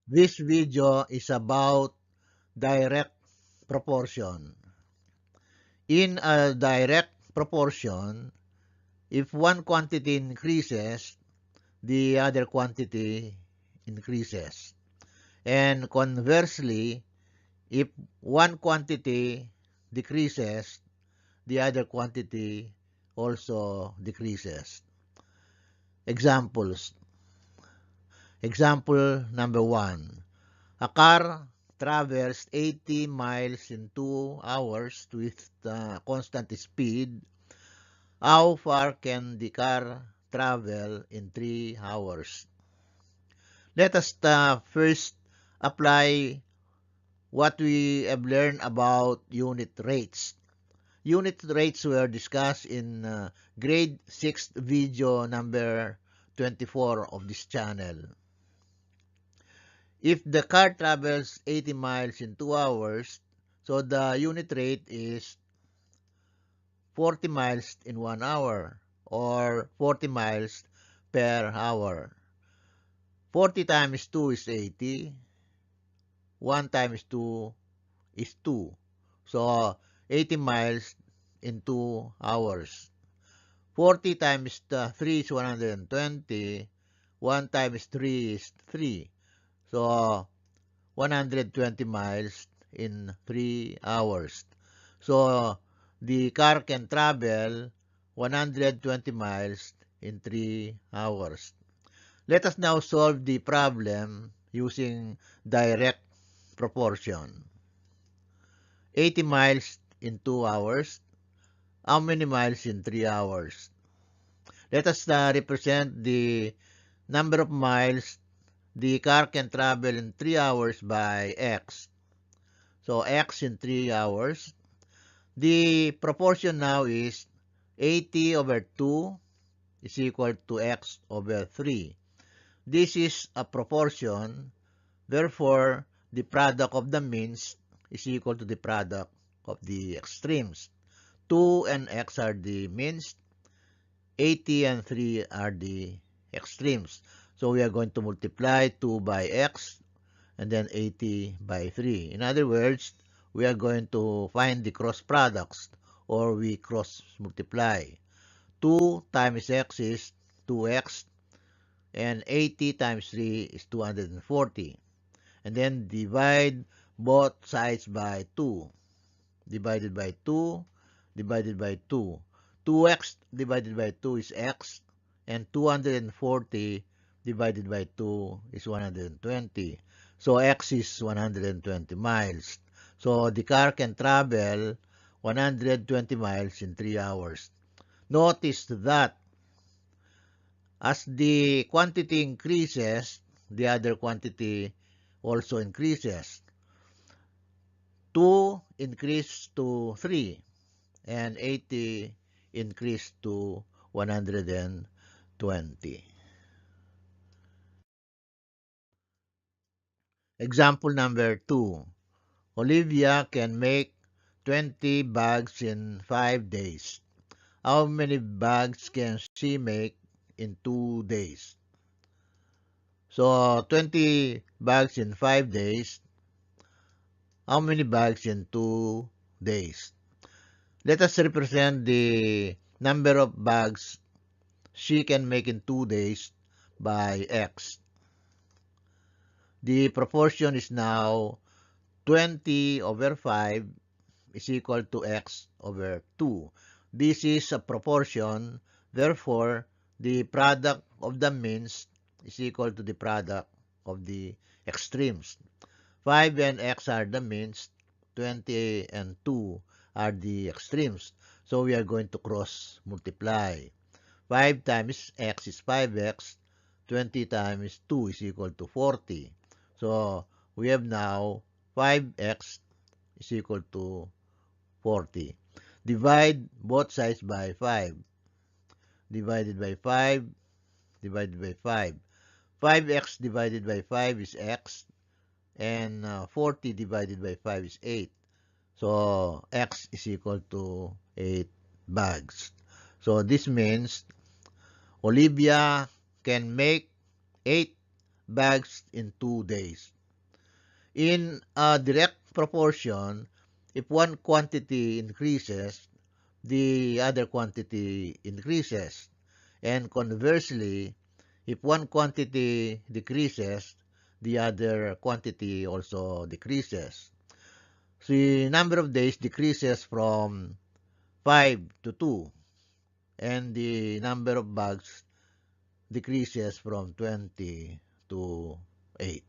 This video is about direct proportion. In a direct proportion, if one quantity increases, the other quantity increases. And conversely, if one quantity decreases, the other quantity also decreases. Examples. Example number 1. A car travels 80 miles in 2 hours with constant speed. How far can the car travel in 3 hours? Let us first apply what we have learned about unit rates. Unit rates were discussed in grade 6 video number 24 of this channel. If the car travels 80 miles in 2 hours, so the unit rate is 40 miles in 1 hour or 40 miles per hour. 40 times 2 is 80. 1 times 2 is 2. So 80 miles in 2 hours. 40 times 3 is 120. 1 times 3 is 3. So 120 miles in 3 hours. So the car can travel 120 miles in 3 hours. Let us now solve the problem using direct proportion. 80 miles in 2 hours. How many miles in 3 hours? Let us represent the number of miles the car can travel in 3 hours by x. So x in 3 hours. The proportion now is 80 over 2 is equal to x over 3. This is a proportion. Therefore, the product of the means is equal to the product of the extremes. 2 and x are the means. 80 and 3 are the extremes. So we are going to multiply 2 by x and then 80 by 3. In other words, we are going to find the cross products or we cross multiply. 2 times x is 2x and 80 times 3 is 240. And then divide both sides by 2. Divided by 2, divided by 2. 2x divided by 2 is x, and 240 divided by 2 is 120. So x is 120 miles. So the car can travel 120 miles in 3 hours. Notice that as the quantity increases, the other quantity also increases. 2 increased to 3 and 80 increased to 120. Example number 2. Olivia can make 20 bags in 5 days. How many bags can she make in 2 days? So 20 bags in 5 days. How many bags in 2 days? Let us represent the number of bags she can make in 2 days by x. The proportion is now 20 over 5 is equal to x over 2. This is a proportion, therefore, the product of the means is equal to the product of the extremes. 5 and x are the means, 20 and 2 are the extremes. So we are going to cross multiply. 5 times x is 5x, 20 times 2 is equal to 40. So we have now 5x is equal to 40. Divide both sides by 5. Divided by 5, divided by 5. 5x divided by 5 is x, and 40 divided by 5 is 8. So x is equal to 8 bags. So this means Olivia can make 8 bags in 2 days. In a direct proportion, if one quantity increases, the other quantity increases. And conversely, if one quantity decreases, the other quantity also decreases. So the number of days decreases from 5 to 2, and the number of bags decreases from 20 to 8.